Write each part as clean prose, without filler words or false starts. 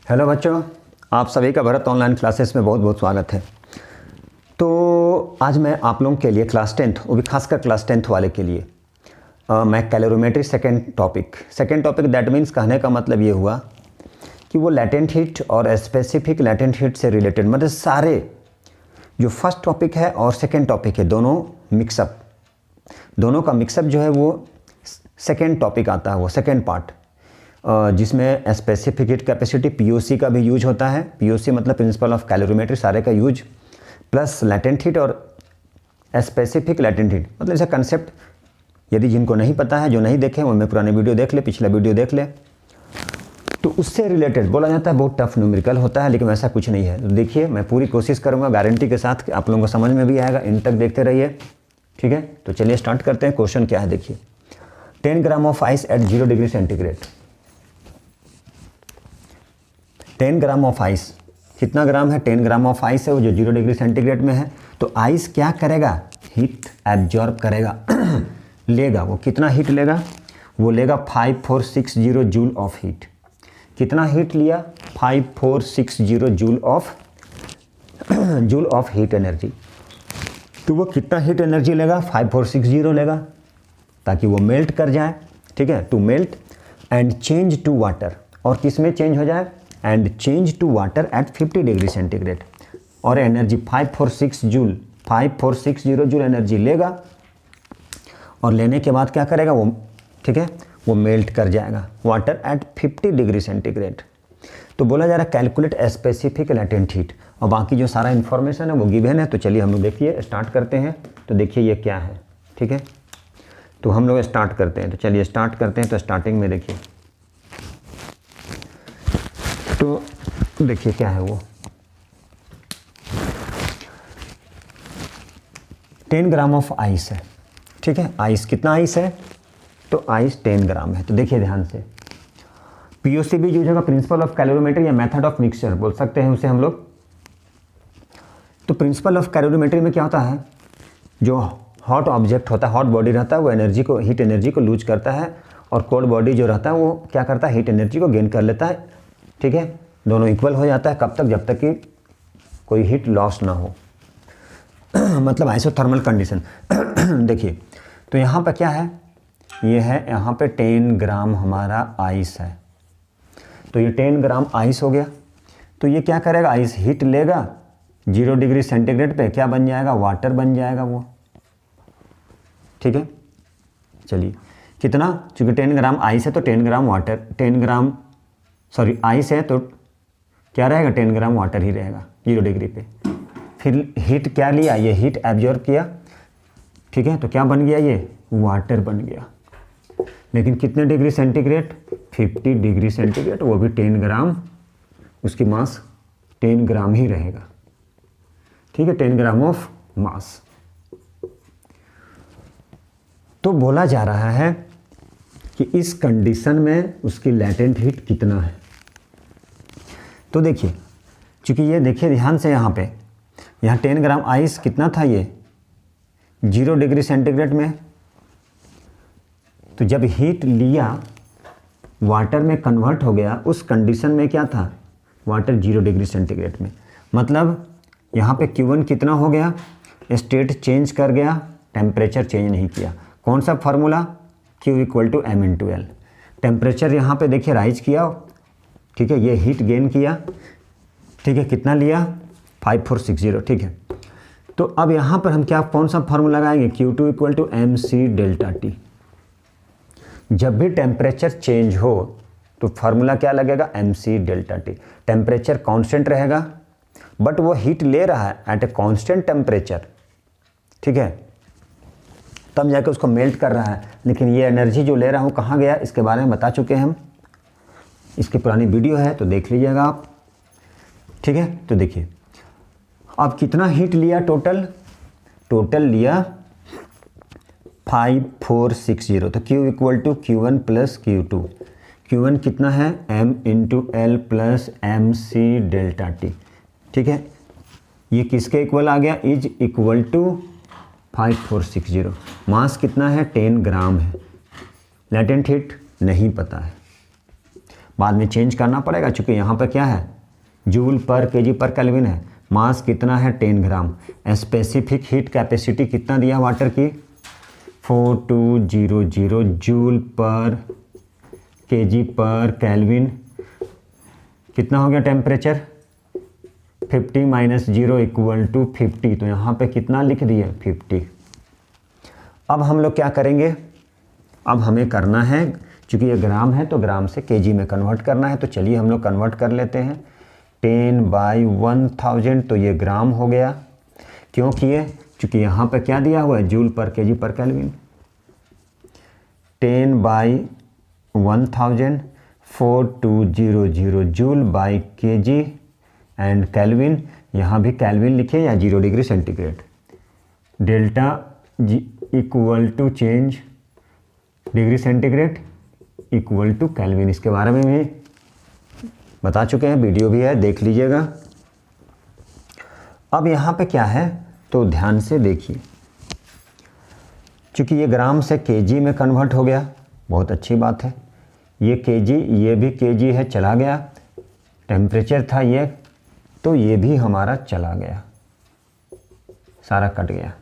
Hello बच्चों, आप सभी का भरत ऑनलाइन क्लासेस में बहुत बहुत स्वागत है। तो आज मैं आप लोगों के लिए क्लास 10th, वो भी खासकर क्लास 10th वाले के लिए मैं calorimetry second topic that means कहने का मतलब ये हुआ कि वो लैटेंट हीट और स्पेसिफिक लैटेंट हीट से रिलेटेड, मतलब सारे जो फर्स्ट टॉपिक है और सेकेंड टॉपिक है दोनों का मिक्सअप जो है वो सेकेंड टॉपिक आता है, वो सेकेंड पार्ट, जिसमें स्पेसिफिक हीट कैपेसिटी पीओसी का भी यूज होता है। पीओसी मतलब प्रिंसिपल ऑफ कैलोरीमेट्री, सारे का यूज, प्लस लैटेंट हीट और स्पेसिफिक लैटेंट हीट, मतलब ऐसा कंसेप्ट यदि जिनको नहीं पता है, जो नहीं देखे वो मैं पुराने वीडियो देख ले, पिछला वीडियो देख ले। तो उससे रिलेटेड बोला जाता है बहुत टफ न्यूमेरिकल होता है, लेकिन वैसा कुछ नहीं है। तो देखिए, मैं पूरी कोशिश करूँगा गारंटी के साथ कि आप लोगों को समझ में भी आएगा। इन तक देखते रहिए, ठीक है। तो चलिए स्टार्ट करते हैं। क्वेश्चन क्या है देखिए, 10 gram of ice eight 0 degree centigrade. 10 gram of ice, कितना ग्राम है? 10 ग्राम ऑफ आइस है, वो जो 0 डिग्री सेंटीग्रेड में है। तो आइस क्या करेगा? हीट एब्जॉर्ब करेगा लेगा। वो कितना हीट लेगा? वो लेगा 5460 जूल ऑफ हीट। कितना हीट लिया? 5460 जूल ऑफ हीट एनर्जी। तो वो कितना हीट एनर्जी लेगा? 5460 लेगा, ताकि वो मेल्ट कर जाए, ठीक है। To melt and change to water, और किस में चेंज हो जाए? And change to water at 50 degree centigrade. और एनर्जी 546 जूल एनर्जी लेगा, और लेने के बाद क्या करेगा वो? ठीक है, वो मेल्ट कर जाएगा वाटर एट 50 डिग्री सेंटीग्रेड। तो बोला जा रहा है कैलकुलेट स्पेसिफिक लैटेंट हीट, और बाकी जो सारा इन्फॉर्मेशन है वो गिवन है। तो चलिए हम लोग देखिए स्टार्ट करते हैं। तो देखिए ये क्या है, ठीक है। तो हम लोग स्टार्ट करते हैं। तो चलिए स्टार्ट करते हैं। तो स्टार्टिंग में देखिए, तो देखिए क्या है वो, 10 ग्राम ऑफ आइस है, ठीक है। आइस, कितना आइस है? तो आइस 10 ग्राम है। तो देखिए ध्यान से, पीओसी भी यूज होगा, प्रिंसिपल ऑफ कैलोरीमेट्री या मेथड ऑफ मिक्सचर बोल सकते हैं उसे हम लोग। तो प्रिंसिपल ऑफ कैलोरीमेट्री में क्या होता है? जो हॉट ऑब्जेक्ट होता है, हॉट बॉडी रहता है, वो एनर्जी को, हीट एनर्जी को लूज करता है, और कोल्ड बॉडी जो रहता है वो क्या करता है? हीट एनर्जी को गेन कर लेता है, ठीक है। दोनों इक्वल हो जाता है। कब तक? जब तक कि कोई हीट लॉस ना हो मतलब आइसोथर्मल कंडीशन देखिए, तो यहाँ पर क्या है? ये है यहाँ पे 10 ग्राम हमारा आइस है। तो ये 10 ग्राम आइस हो गया। तो ये क्या करेगा? आइस हीट लेगा 0 डिग्री सेंटीग्रेड पे, क्या बन जाएगा? वाटर बन जाएगा वो, ठीक है। चलिए, कितना? चूँकि 10 ग्राम आइस है तो 10 ग्राम वाटर, 10 ग्राम सॉरी आइस है तो क्या रहेगा? 10 ग्राम वाटर ही रहेगा 0 डिग्री पे। फिर हीट क्या लिया? ये हीट एब्जॉर्ब किया, ठीक है। तो क्या बन गया? ये वाटर बन गया। लेकिन कितने डिग्री सेंटीग्रेड? 50 डिग्री सेंटीग्रेड, वो भी 10 ग्राम, उसकी मास 10 ग्राम ही रहेगा, ठीक है। 10 ग्राम ऑफ मास। तो बोला जा रहा है कि इस कंडीशन में उसकी लैटेंट हीट कितना है। तो देखिए, चूंकि ये देखिए ध्यान से, यहाँ 10 ग्राम आइस कितना था? ये 0 डिग्री सेंटीग्रेड में। तो जब हीट लिया, वाटर में कन्वर्ट हो गया, उस कंडीशन में क्या था? वाटर 0 डिग्री सेंटीग्रेड में। मतलब यहाँ पे Q1 कितना हो गया? स्टेट चेंज कर गया, टेम्परेचर चेंज नहीं किया। कौन सा फार्मूला? Q = m/L। टेम्परेचर यहाँ पे देखिए राइज किया, ठीक है। ये हीट गेन किया, ठीक है। कितना लिया? 5460, ठीक है। तो अब यहाँ पर हम क्या, कौन सा फार्मूला लगाएंगे? Q2 = mc∆T। जब भी टेम्परेचर चेंज हो तो फार्मूला क्या लगेगा? mc∆T। टेम्परेचर कांस्टेंट रहेगा, बट वो हीट ले रहा है एट ए कांस्टेंट टेम्परेचर, ठीक है। तब जाके उसको मेल्ट कर रहा है। लेकिन ये एनर्जी जो ले रहा हूँ कहाँ गया? इसके बारे में बता चुके हैं हम, इसकी पुरानी वीडियो है तो देख लीजिएगा आप, ठीक है। तो देखिए अब कितना हीट लिया? टोटल लिया 5460। तो Q = Q1 + Q2। Q1 कितना है? m/L + mc∆T, ठीक है। ये किसके इक्वल आ गया? Is equal to 5460। मास कितना है? 10 ग्राम है। लैटेंट हीट नहीं पता है, बाद में चेंज करना पड़ेगा, चूँकि यहाँ पर क्या है, जूल पर केजी पर केल्विन है। मास कितना है, 10 ग्राम। स्पेसिफिक हीट कैपेसिटी कितना दिया वाटर की, 4200 जूल पर केजी पर केल्विन। कितना हो गया टेम्परेचर, 50 - 0 = 50। तो यहाँ पे कितना लिख दिए, 50। अब हम लोग क्या करेंगे, अब हमें करना है, चूँकि ये ग्राम है तो ग्राम से केजी में कन्वर्ट करना है। तो चलिए हम लोग कन्वर्ट कर लेते हैं। 10/1000 तो ये ग्राम हो गया। क्यों किए, चूँकि यहाँ पे क्या दिया हुआ है, जूल पर केजी पर kelvin. 10/1000 4200 joule by KG and kelvin. यहाँ भी केल्विन लिखिए या 0 degree centigrade. Delta equal to change degree centigrade equal to kelvin. इसके बारे में भी बता चुके हैं, वीडियो भी है, देख लीजिएगा। अब यहाँ पे क्या है, तो ध्यान से देखिए, क्योंकि ये ग्राम से केजी में कन्वर्ट हो गया, बहुत अच्छी बात है। ये केजी, ये भी केजी है, चला गया। टेम्परेचर था ये, तो ये भी हमारा चला गया, सारा कट गया।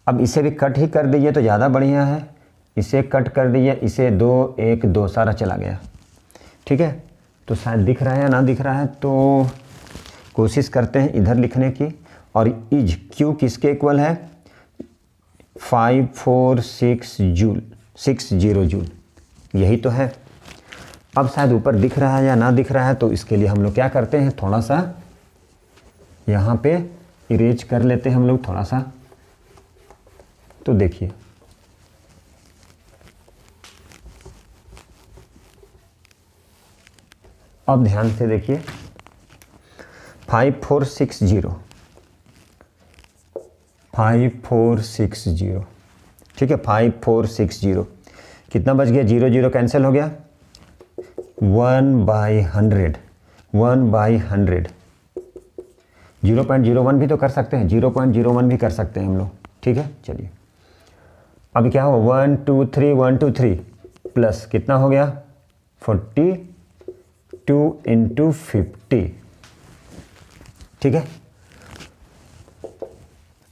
अब इसे भी कट ही कर दीजिए तो ज़्यादा बढ़िया है। इसे कट कर दीजिए, इसे 2 1 2 सारा चला गया। ठीक है, तो शायद दिख रहा है या ना दिख रहा है, तो कोशिश करते हैं इधर लिखने की। और इज क्यू किसके इक्वल है, 546 जूल, 60 जूल, यही तो है। अब शायद ऊपर दिख रहा है या ना दिख रहा है, तो इसके लिए हम लोग क्या करते हैं, थोड़ा सा यहाँ पे इरेज कर लेते हैं हम लोग थोड़ा सा। तो देखिए, अब ध्यान से देखिए, 5460, ठीक है, 5460 कितना बच गया, 0 0 कैंसिल हो गया, 1/100, 1/100। 0.01 भी तो कर सकते हैं, 0.01 भी कर सकते हैं हम लोग। ठीक है, चलिए अभी क्या हो, 1 2 3 1 2 3 प्लस कितना हो गया, 42 × 50। ठीक है,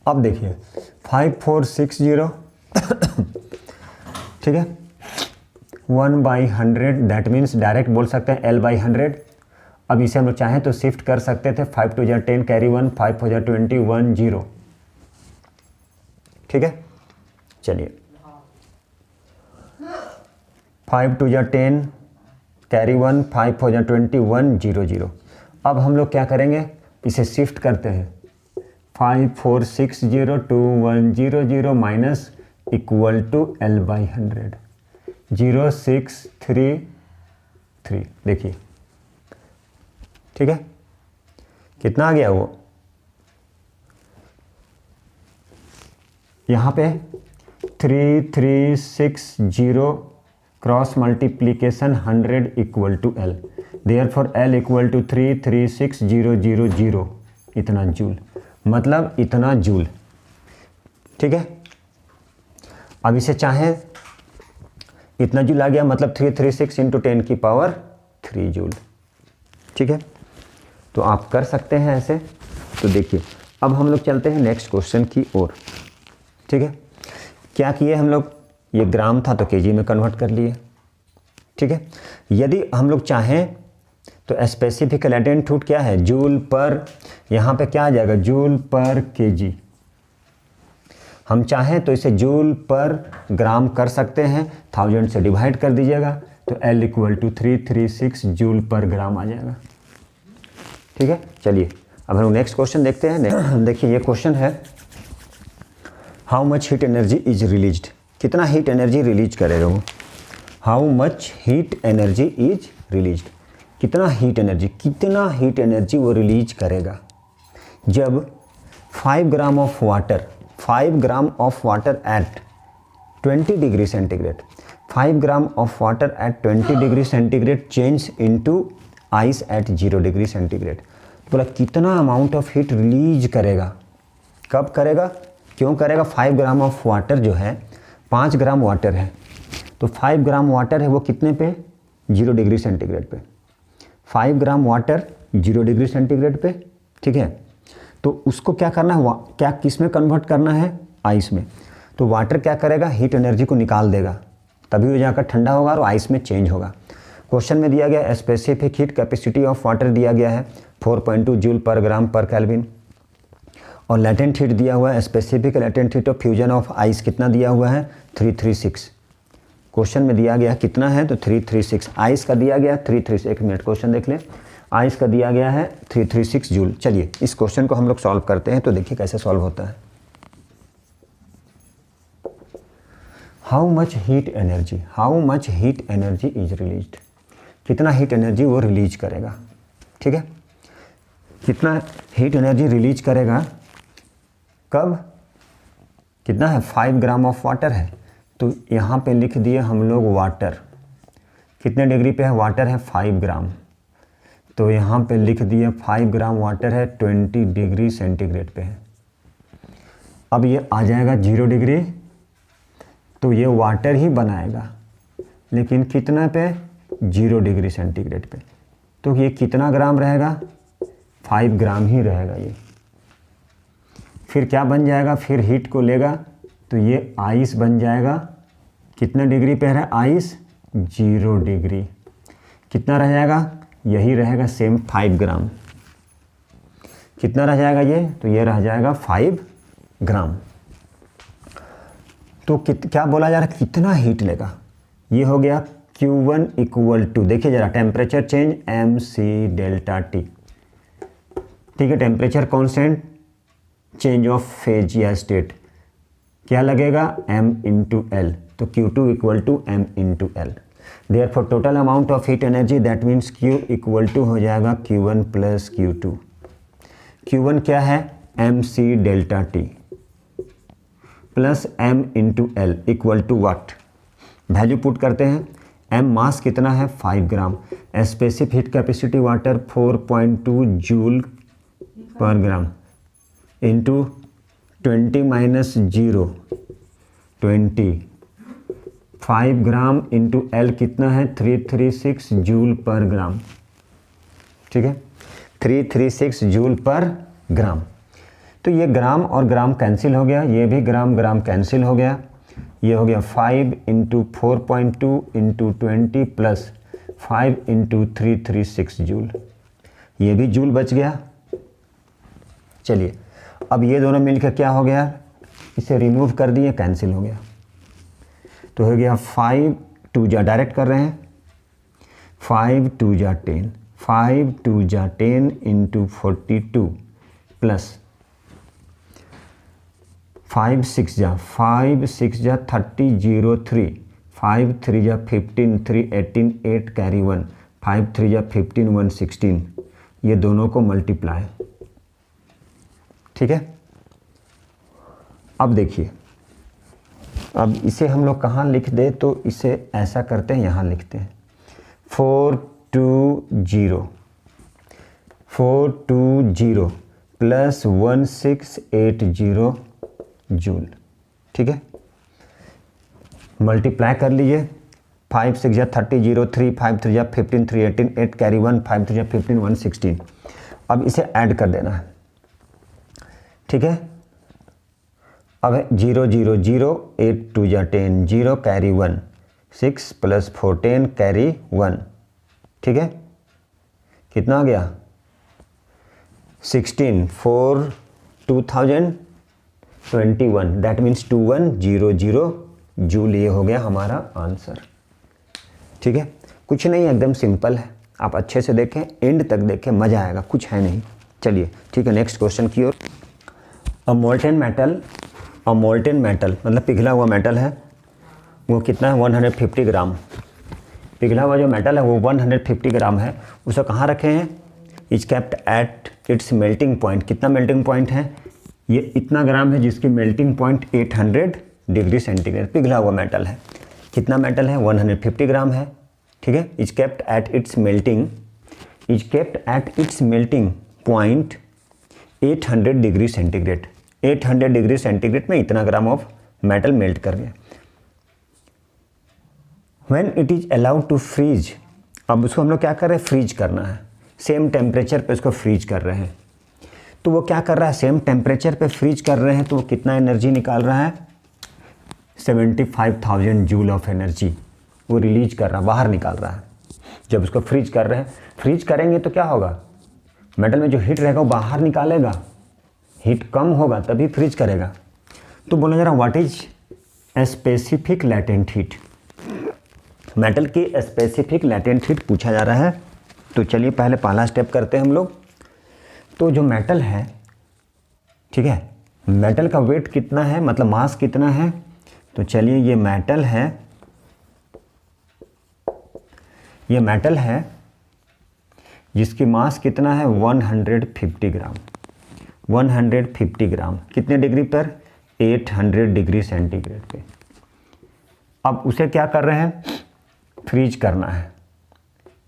अब देखिए 5460 ठीक है, 1/100, दैट मीन्स डायरेक्ट बोल सकते हैं L/100। अब इसे हम लोग चाहें तो शिफ्ट कर सकते थे, 5 2 10 कैरी 1, 5 4 20 1 0। ठीक है, चलिए 5 2 10 कैरी 1, 5 4 20 1 0 0। अब हम लोग क्या करेंगे, इसे शिफ्ट करते हैं, 5460 to 100 minus equal to L/100, 0633। देखिए, ठीक है, कितना आ गया वो, यहाँ पे 3360 cross multiplication 100 equal to L, therefore L equal to 336000, इतना जूल, मतलब इतना जूल। ठीक है, अब इसे चाहें, इतना जूल आ गया, मतलब 336 × 10⁻³ जूल। ठीक है, तो आप कर सकते हैं ऐसे। तो देखिए, अब हम लोग चलते हैं नेक्स्ट क्वेश्चन की ओर। ठीक है, क्या किए हम लोग, ये ग्राम था तो केजी में कन्वर्ट कर लिए। ठीक है, यदि हम लोग चाहें तो स्पेसिफिक लैटेंट क्या है, जूल पर, यहाँ पे क्या आ जाएगा, जूल पर केजी। हम चाहें तो इसे जूल पर ग्राम कर सकते हैं, 1000 से डिवाइड कर दीजिएगा तो L इक्वल टू 336 जूल पर ग्राम आ जाएगा। ठीक है, चलिए अब हम नेक्स्ट क्वेश्चन देखते हैं। देखिए, ये क्वेश्चन है, how much heat energy is released, कितना हीट एनर्जी रिलीज करेगा वो, how much heat energy is released, कितना हीट एनर्जी वो रिलीज करेगा जब 5 gram of water at 20 degree centigrade, 5 gram of water at 20 degree centigrade change into ice eight 0 degree centigrade. बोला कितना amount of heat release करेगा, कब करेगा, क्यों करेगा। 5 ग्राम ऑफ वाटर जो है, 5 ग्राम वाटर है, तो 5 ग्राम वाटर है वो कितने पे, 0 डिग्री सेंटीग्रेड पे, 5 ग्राम वाटर 0 डिग्री सेंटीग्रेड पे, ठीक है। तो उसको क्या करना है, क्या किस में कन्वर्ट करना है, आइस में। तो वाटर क्या करेगा, हीट एनर्जी को निकाल देगा, तभी वो जाकर ठंडा होगा और आइस में चेंज होगा। क्वेश्चन में दिया गया specific heat capacity of water दिया गया है 4.2 जूल पर ग्राम पर केल्विन, और लेटेंट हीट दिया हुआ है, specific latent heat of fusion of ice कितना दिया हुआ है 336। क्वेश्चन में दिया गया कितना है तो 336, आइस का दिया गया 336, एक मिनट क्वेश्चन देख लें, आइस का दिया गया है 336 जूल। चलिए इस क्वेश्चन को हम लोग सॉल्व करते हैं, तो देखिए कैसे सॉल्व होता है। How much heat energy is released, कितना हीट एनर्जी वो रिलीज करेगा, ठीक है। कितना हीट एनर्जी रिलीज करेगा, कब, कितना है 5 ग्राम ऑफ वाटर है, तो यहाँ पे लिख दिए हम लोग वाटर कितने डिग्री पे है, वाटर है 5 ग्राम, तो यहाँ पे लिख दिए 5 ग्राम वाटर है 20 डिग्री सेंटीग्रेड पे है। अब ये आ जाएगा 0 डिग्री, तो ये वाटर ही बनाएगा, लेकिन कितना पे, 0 डिग्री सेंटीग्रेड पे, तो ये कितना ग्राम रहेगा, 5 ग्राम ही रहेगा ये। फिर क्या बन जाएगा, फिर हीट को लेगा तो ये आइस बन जाएगा, कितने डिग्री पे है आइस, 0 डिग्री, कितना रह जाएगा, यही रहेगा सेम 5 ग्राम, कितना रह जाएगा ये, तो ये रह जाएगा 5 ग्राम। तो क्या बोला जा रहा है, कितना हीट लेगा, ये हो गया Q1 इक्वल टू, देखिए जरा temperature change mc delta T, ठीक है, temperature constant, change of phase या स्टेट क्या लगेगा, m इंटू एल, तो Q2 equal to m into L. Therefore total amount of heat energy that means Q equal to हो जाएगा Q1 plus Q2। Q1 क्या है, mc delta T plus m into L equal to what, value put करते हैं, m mass कितना है 5 gram, specific heat capacity water 4.2 joule पर gram into 20 minus 0 20, 5 gram into L कितना है 336 जूल पर ग्राम, ठीक है, 336 जूल पर ग्राम। तो ये ग्राम और ग्राम कैंसिल हो गया, ये भी ग्राम ग्राम कैंसिल हो गया, ये हो गया 5 into 4.2 into 20 plus 5 into 336 joule, ये भी जूल बच गया। चलिए अब ये दोनों मिलकर क्या हो गया, इसे रिमूव कर दिए, कैंसिल हो गया, तो हो गया 5 2 जा, डायरेक्ट कर रहे हैं, 5 2 जा 10, 5 2 जा 10 इंटू 42 प्लस 5 6 जा 30 0 3, 5 3 जा 15 3 18 8 कैरी 1, 5 3 जा 15 1 16, ये दोनों को मल्टीप्लाई, ठीक है। अब देखिए, अब इसे हम लोग कहाँ लिख दे, तो इसे ऐसा करते हैं, यहाँ लिखते हैं 420 प्लस 1680 जूल, ठीक है, मल्टीप्लाई कर लीजिए, 5 6 जा 30 0 3, 5 3 जा 15 3 18 8 कैरी 1, 5 3 जा 15 1 16। अब इसे ऐड कर देना है, ठीक है। अब 0 0 0 8 2 जा 10 0 कैरी 1, 6 प्लस 4 10 कैरी 1, ठीक है, कितना आ गया 16 4 2021, दैट मीन्स 2100 जूल, ये हो गया हमारा आंसर, ठीक है। कुछ नहीं, एकदम सिंपल है, आप अच्छे से देखें, एंड तक देखें, मज़ा आएगा, कुछ है नहीं। चलिए ठीक है, नेक्स्ट क्वेश्चन की ओर। अ मोल्टेन मेटल मतलब पिघला हुआ मेटल है, वो कितना है 150 ग्राम, पिघला हुआ जो मेटल है वो 150 ग्राम है, उसे कहाँ रखे हैं, is kept at its melting point, कितना मेल्टिंग पॉइंट है, ये इतना ग्राम है जिसकी मेल्टिंग पॉइंट 800 डिग्री सेंटीग्रेड, पिघला हुआ मेटल है, कितना मेटल है 150 ग्राम है, ठीक है। Is kept at its melting point 800 degree centigrade, 800 degree centigrade में इतना ग्राम ऑफ मेटल मेल्ट कर गया। When it is allowed to freeze अब उसको हम लोग क्या कर रहे हैं, फ्रीज करना है, सेम टेम्परेचर पे उसको फ्रीज कर रहे हैं। तो वो क्या कर रहा है, सेम टेम्परेचर पे फ्रीज कर रहे हैं, तो वो कितना एनर्जी निकाल रहा है, 75,000 जूल ऑफ एनर्जी वो रिलीज कर रहा है, बाहर निकाल रहा है। जब उसको फ्रीज कर रहे हैं, फ्रीज करेंगे तो क्या होगा, मेटल में जो हीट रहेगा वो बाहर निकालेगा, हीट कम होगा तभी फ्रीज करेगा। तो बोला जा रहा what is specific latent heat, metal की स्पेसिफिक लैटेंट हीट पूछा जा रहा है। तो चलिए पहले पहला स्टेप करते हैं हम लोग। तो जो मेटल है, ठीक है, मेटल का वेट कितना है, मतलब मास कितना है, तो चलिए ये मेटल है, ये मेटल है जिसकी मास कितना है 150 ग्राम, 150 ग्राम कितने डिग्री पर, 800 डिग्री सेंटीग्रेड पे। अब उसे क्या कर रहे हैं, फ्रीज करना है,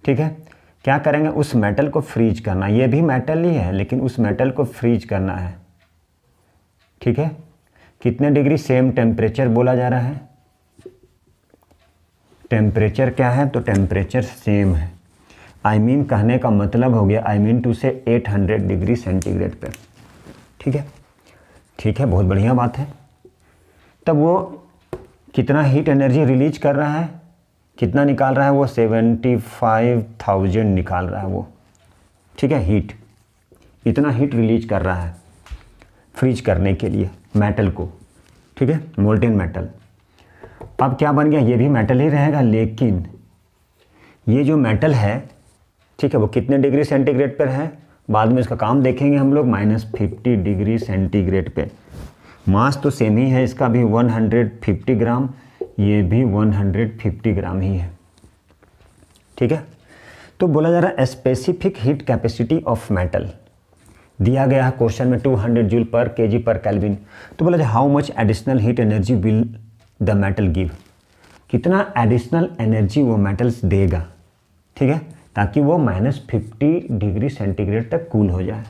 ठीक है। क्या करेंगे, उस मेटल को फ्रीज करना, ये भी मेटल ही है लेकिन उस मेटल को फ्रीज करना है, ठीक है। कितने डिग्री, सेम टेम्परेचर बोला जा रहा है, टेम्परेचर क्या है, तो टेम्परेचर सेम है। आई मीन कहने का मतलब हो गया, आई मीन टू से 800 डिग्री सेंटीग्रेड पे, ठीक है, ठीक है, बहुत बढ़िया बात है। तब वो कितना हीट एनर्जी रिलीज कर रहा है, कितना निकाल रहा है वो, 75,000 निकाल रहा है वो, ठीक है, हीट, इतना हीट रिलीज कर रहा है फ्रीज करने के लिए मेटल को, ठीक है, मोल्टेन मेटल। अब क्या बन गया, ये भी मेटल ही रहेगा, लेकिन ये जो मेटल है, ठीक है, वो कितने डिग्री सेंटीग्रेड पर है, बाद में इसका काम देखेंगे हम लोग, -50 डिग्री सेंटीग्रेड पे। मास तो सेम ही है, इसका भी 150 ग्राम, ये भी 150 ग्राम ही है, ठीक है। तो बोला जा रहा है specific heat capacity of metal दिया गया है क्वेश्चन में 200 जूल पर केजी पर केल्विन। तो बोला जाए how much additional heat energy will the metal give, कितना एडिशनल एनर्जी वो मेटल्स देगा, ठीक है, ताकि वो -50 डिग्री सेंटीग्रेड तक कूल हो जाए।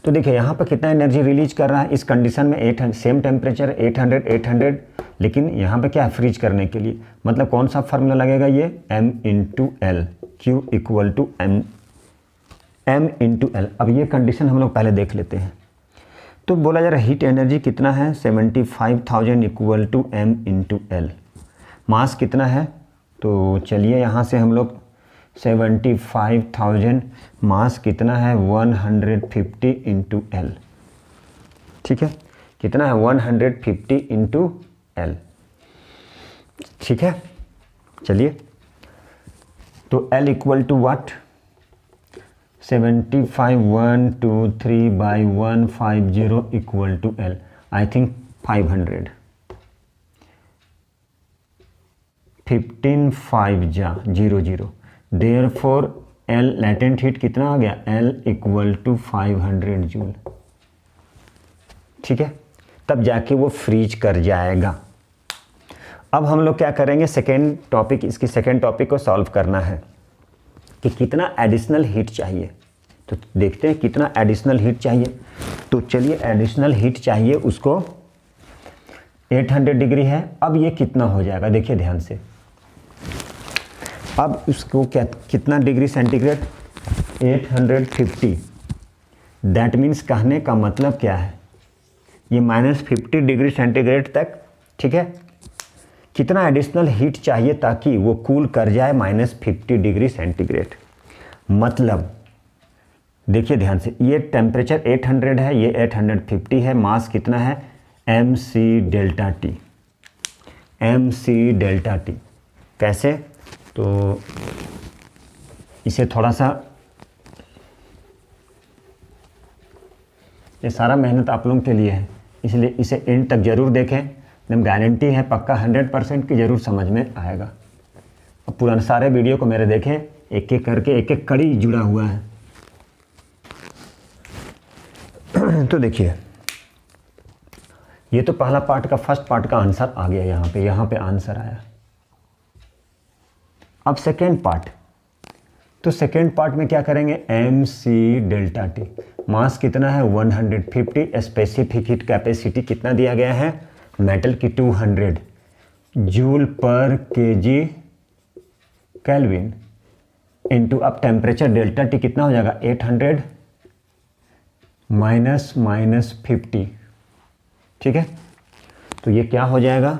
तो देखिए यहाँ पर कितना एनर्जी रिलीज कर रहा है इस कंडीशन में, 800, सेम टेम्परेचर 800, लेकिन यहाँ पे क्या है, फ्रीज करने के लिए, मतलब कौन सा फार्मूला लगेगा, ये M/L, Q = M/L। अब ये कंडीशन हम लोग पहले देख लेते हैं। तो बोला जा रहा है हीट एनर्जी कितना है, 75,000 = M/L। मास कितना है, तो चलिए यहाँ से हम लोग 75,000 मास कितना है, 150 × L, ठीक है, कितना है 150 × L, ठीक है। चलिए तो L = what, 75 123/150 L, I think 500, 15 5 जा 00, देयरफॉर L लैटेंट हीट कितना आ गया, L = 500 जूल, ठीक है, तब जाके वो फ्रीज कर जाएगा। अब हम लोग क्या करेंगे, सेकेंड टॉपिक, इसकी सेकेंड टॉपिक को सॉल्व करना है कि कितना एडिशनल हीट चाहिए। तो देखते हैं कितना एडिशनल हीट चाहिए। तो चलिए एडिशनल हीट चाहिए उसको, 800 डिग्री है, अब ये कितना हो जाएगा, देखिए ध्यान से। अब उसको क्या, कितना डिग्री सेंटीग्रेड, 850, दैट मीन्स कहने का मतलब क्या है, ये -50 डिग्री सेंटीग्रेड तक, ठीक है, कितना एडिशनल हीट चाहिए ताकि वो कूल कर जाए -50 डिग्री सेंटीग्रेड। मतलब देखिए ध्यान से, ये टेम्परेचर 800 है, ये 850 है, मास कितना है, mc∆T, mc∆T। कैसे, तो इसे थोड़ा सा, ये सारा मेहनत आप लोगों के लिए है, इसलिए इसे एंड तक ज़रूर देखें, एकदम गारंटी है, पक्का 100% की ज़रूर समझ में आएगा। अब पुराने सारे वीडियो को मेरे देखें, एक एक करके एक एक कड़ी जुड़ा हुआ है। तो देखिए ये तो पहला पार्ट का, फर्स्ट पार्ट का आंसर आ गया, यहाँ पे आंसर आया। अब सेकेंड पार्ट, तो सेकेंड पार्ट में क्या करेंगे, mc∆T, मास कितना है 150, स्पेसिफिक हीट कैपेसिटी कितना दिया गया है मेटल की 200 जूल पर केजी केल्विन, इंटू अब टेम्परेचर डेल्टा टी कितना हो जाएगा 800 माइनस -50, ठीक है। तो ये क्या हो जाएगा,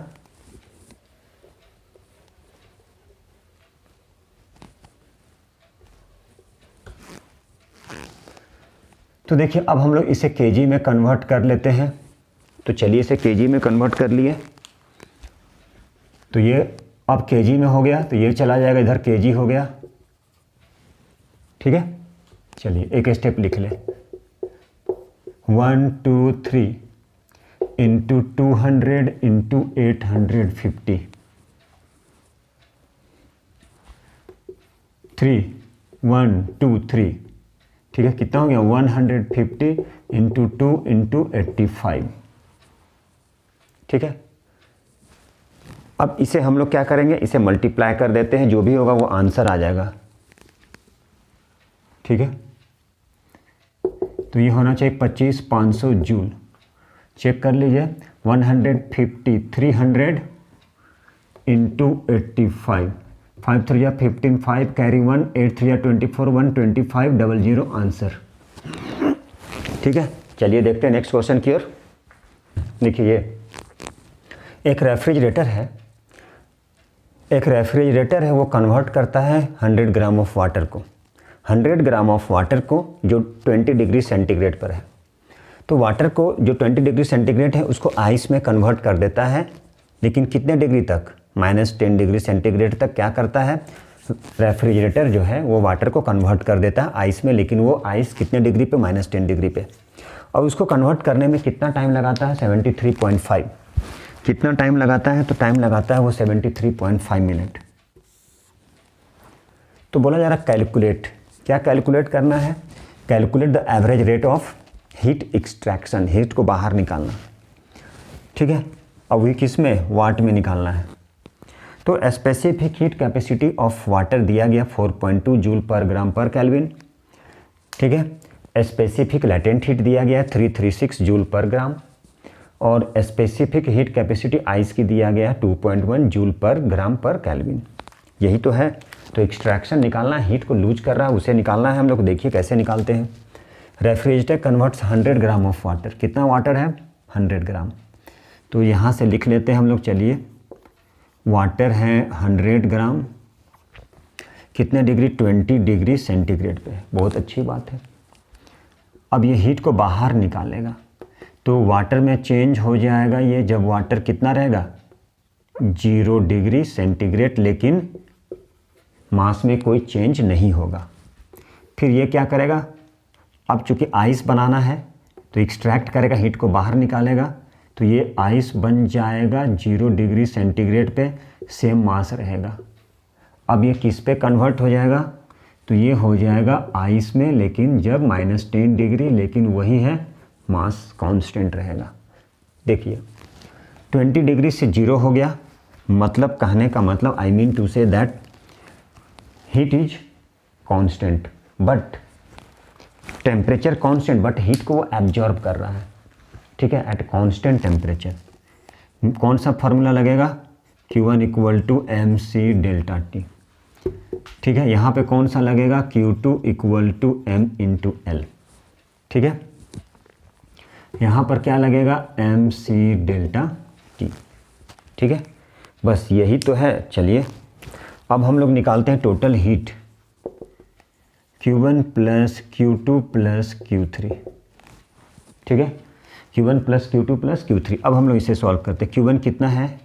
तो देखिए अब हम लोग इसे केजी में कन्वर्ट कर लेते हैं। तो चलिए इसे केजी में कन्वर्ट कर लिए, तो ये अब केजी में हो गया, तो ये चला जाएगा इधर केजी हो गया, ठीक है। चलिए एक स्टेप लिख ले, 1 2 3 इंटू 200 इंटू 850, 3 1 2 3, ठीक है। कितना हो गया 150 इंटू 2 इंटू 85, ठीक है। अब इसे हम लोग क्या करेंगे, इसे मल्टीप्लाई कर देते हैं, जो भी होगा वो आंसर आ जाएगा, ठीक है। तो ये होना चाहिए 25,500 जूल। चेक कर लीजिए, 150 300 इंटू 85, 5 3 15, 5 कैरी 1, 8 3 24, 125 00 आंसर, ठीक है। चलिए देखते हैं नेक्स्ट क्वेश्चन की ओर। देखिए ये एक रेफ्रिजरेटर है, वो कन्वर्ट करता है 100 ग्राम ऑफ वाटर को, 100 ग्राम ऑफ वाटर को जो 20 डिग्री सेंटीग्रेड पर है। तो वाटर को जो 20 डिग्री सेंटीग्रेड है उसको आइस में कन्वर्ट कर देता है, लेकिन कितने डिग्री तक, -10 डिग्री सेंटीग्रेड तक क्या करता है रेफ्रिजरेटर जो है वो वाटर को कन्वर्ट कर देता है आइस में, लेकिन वो आइस कितने डिग्री पे, -10 डिग्री पे। और उसको कन्वर्ट करने में कितना टाइम लगाता है 73.5, कितना टाइम लगाता है, तो टाइम लगाता है वो 73.5 मिनट। तो बोला जा रहा कैलकुलेट, क्या कैलकुलेट करना है, calculate the average rate of heat extraction, heat को बाहर निकालना, ठीक है। अब ये किस में, वाट में निकालना है। तो specific heat capacity of water दिया गया 4.2 जूल पर ग्राम पर केल्विन, ठीक है। स्पेसिफिक लेटेंट हीट दिया गया 336 जूल पर ग्राम, और स्पेसिफिक हीट कैपेसिटी आइस की दिया गया 2.1 जूल पर ग्राम पर केल्विन। यही तो है। तो एक्सट्रैक्शन निकालना है, हीट को लूज कर रहा है उसे निकालना है हम लोग। देखिए कैसे निकालते हैं। Refrigerator converts 100 gram of water, कितना वाटर है 100 ग्राम। तो यहाँ से लिख लेते हैं हम लोग, चलिए वाटर है 100 ग्राम, कितने डिग्री 20 डिग्री सेंटीग्रेड पे, बहुत अच्छी बात है। अब ये हीट को बाहर निकालेगा तो वाटर में चेंज हो जाएगा ये, जब वाटर कितना रहेगा 0 डिग्री सेंटीग्रेड, लेकिन मास में कोई चेंज नहीं होगा। फिर ये क्या करेगा, अब चूंकि आइस बनाना है तो एक्सट्रैक्ट करेगा, हीट को बाहर निकालेगा, तो ये आइस बन जाएगा 0 डिग्री सेंटीग्रेड पे, सेम मास रहेगा। अब ये किस पे कन्वर्ट हो जाएगा, तो ये हो जाएगा आइस में, लेकिन जब -10 डिग्री, लेकिन वही है मास कांस्टेंट रहेगा। देखिए 20 डिग्री से 0 हो गया, मतलब कहने का मतलब I mean to say that heat is constant but temperature constant, but heat को वो एब्जॉर्ब कर रहा है, ठीक है, एट कांस्टेंट टेम्परेचर। कौन सा फॉर्मूला लगेगा, Q1 = mc डेल्टा टी, ठीक है। यहाँ पे कौन सा लगेगा, Q2 = m × L, ठीक है। यहाँ पर क्या लगेगा mc डेल्टा टी, ठीक है। बस यही तो है। चलिए अब हम लोग निकालते हैं total heat, Q1 + Q2 + Q3, ठीक है। Q1 + Q2 + Q3। अब हम लोग इसे सॉल्व करते हैं। Q1 कितना है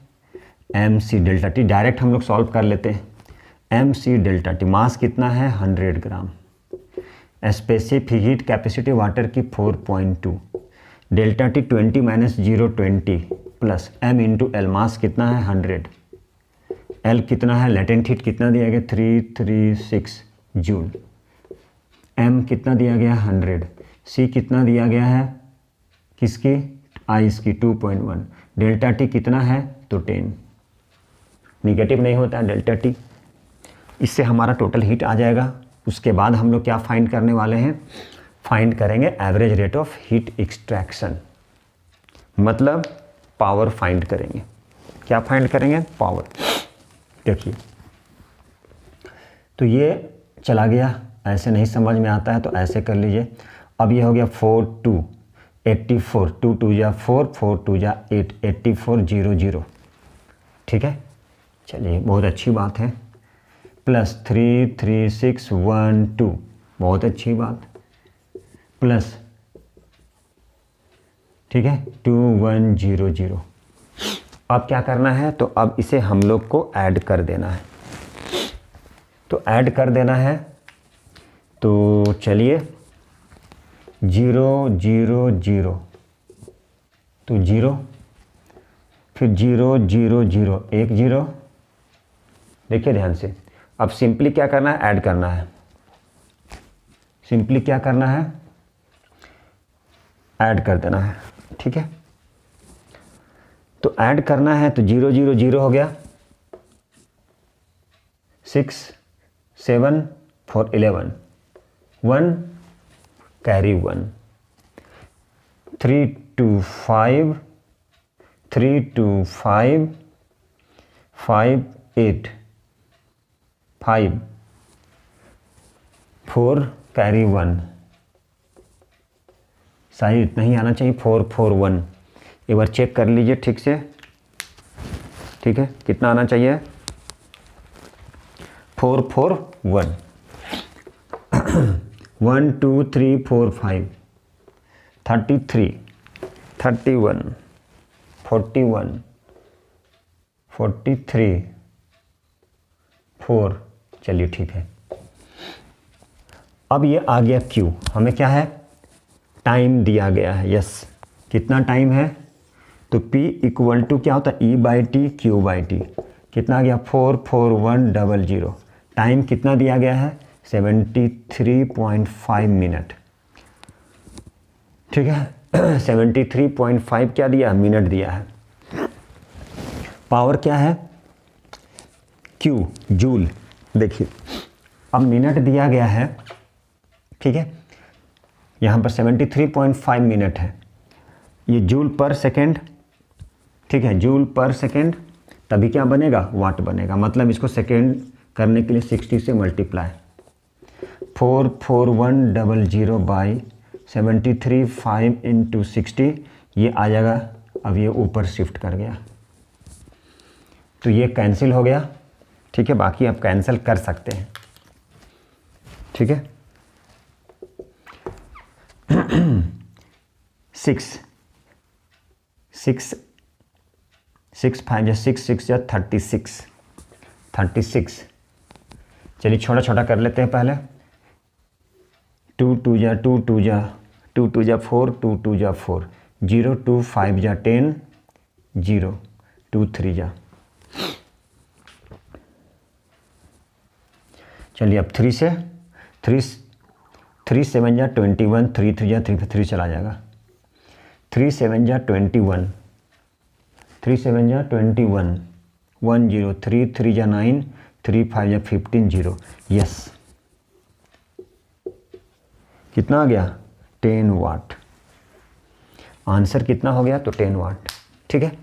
mc डेल्टा टी, डायरेक्ट हम लोग सॉल्व कर लेते हैं। mc डेल्टा टी मास कितना है 100 ग्राम, स्पेसिफिक हीट कैपेसिटी वाटर की 4.2, delta T 20 - 0 20 plus m × L, मास कितना है 100, L कितना है, लेटेंट हीट कितना दिया गया 336 जूल, m कितना दिया गया 100, c कितना दिया गया है किसकी, आइस की 2.1, डेल्टा टी कितना है तो 10, निगेटिव नहीं होता डेल्टा टी। इससे हमारा टोटल हीट आ जाएगा। उसके बाद हम लोग क्या फाइंड करने वाले हैं, फाइंड करेंगे average rate of heat extraction, मतलब पावर फाइंड करेंगे। क्या फाइंड करेंगे, पावर। देखिए तो ये चला गया, ऐसे नहीं समझ में आता है तो ऐसे कर लीजिए। अब ये हो गया 4 2 84, 2 2 जा 4, 4 2 जा 8, 84 0 0। ठीक है, चलिए बहुत अच्छी बात है। प्लस 3 3 6 1 2, बहुत अच्छी बात। प्लस, ठीक है, 2 1 0 0। अब क्या करना है, तो अब इसे हम लोग को ऐड कर देना है। तो ऐड कर देना है, तो चलिए 0 0 0, तो 0, फिर 0 0 0 1 0। देखिए ध्यान से, अब सिंपली क्या करना है, ऐड करना है। सिंपली क्या करना है, ऐड कर देना है। ठीक है, तो ऐड करना है, तो 0 0 0 हो गया, 6 7 4 11, 1 कैरी 1, 3 2 5 3 2 5 5 8 5 4 कैरी 1। शायद इतना ही आना चाहिए, 4 4 1। एक बार चेक कर लीजिए ठीक से। ठीक है, कितना आना चाहिए, 4 4 1 1 2 3 4 5 33 31 41 43 4। चलिए ठीक है। अब ये आ गया Q, हमें क्या है, टाइम दिया गया है। यस, कितना टाइम है, तो P इक्वल टू क्या होता है, E/T Q/T। कितना आ गया, 4 4 1 0 0। टाइम कितना दिया गया है, 73.5 मिनट। ठीक है, 73.5 क्या दिया, मिनट दिया है। पावर क्या है, Q जूल। देखिए अब मिनट दिया गया है, ठीक है, यहाँ पर 73.5 मिनट है, ये जूल पर सेकेंड। ठीक है, जूल पर सेकेंड, तभी क्या बनेगा, वाट बनेगा। मतलब इसको सेकेंड करने के लिए 60 से मल्टीप्लाई, 4 4 1 0 0 बाई 73 5 इंटू 60, ये आ जाएगा। अब ये ऊपर शिफ्ट कर गया, तो ये कैंसिल हो गया। ठीक है, बाकी आप कैंसिल कर सकते हैं। ठीक है, 6 6 5 या 6 6 या 36 36। चलिए छोटा छोटा कर लेते हैं पहले। 2 2 जा 2 2 जा 2 2 जा 4 2 2 जा 4, 0 2 5 जा 10 0 2 3 जा। चलिए अब 3 से 3 7 जा 21, 3 3 जा 3 3 चला जाएगा। 3 7 जा 21, 3 7 जा 21, 1 0 3 3 जा 9, 3 5 जा 15 0। यस, कितना आ गया, 10 वाट। आंसर कितना हो गया, तो 10 वाट। ठीक है।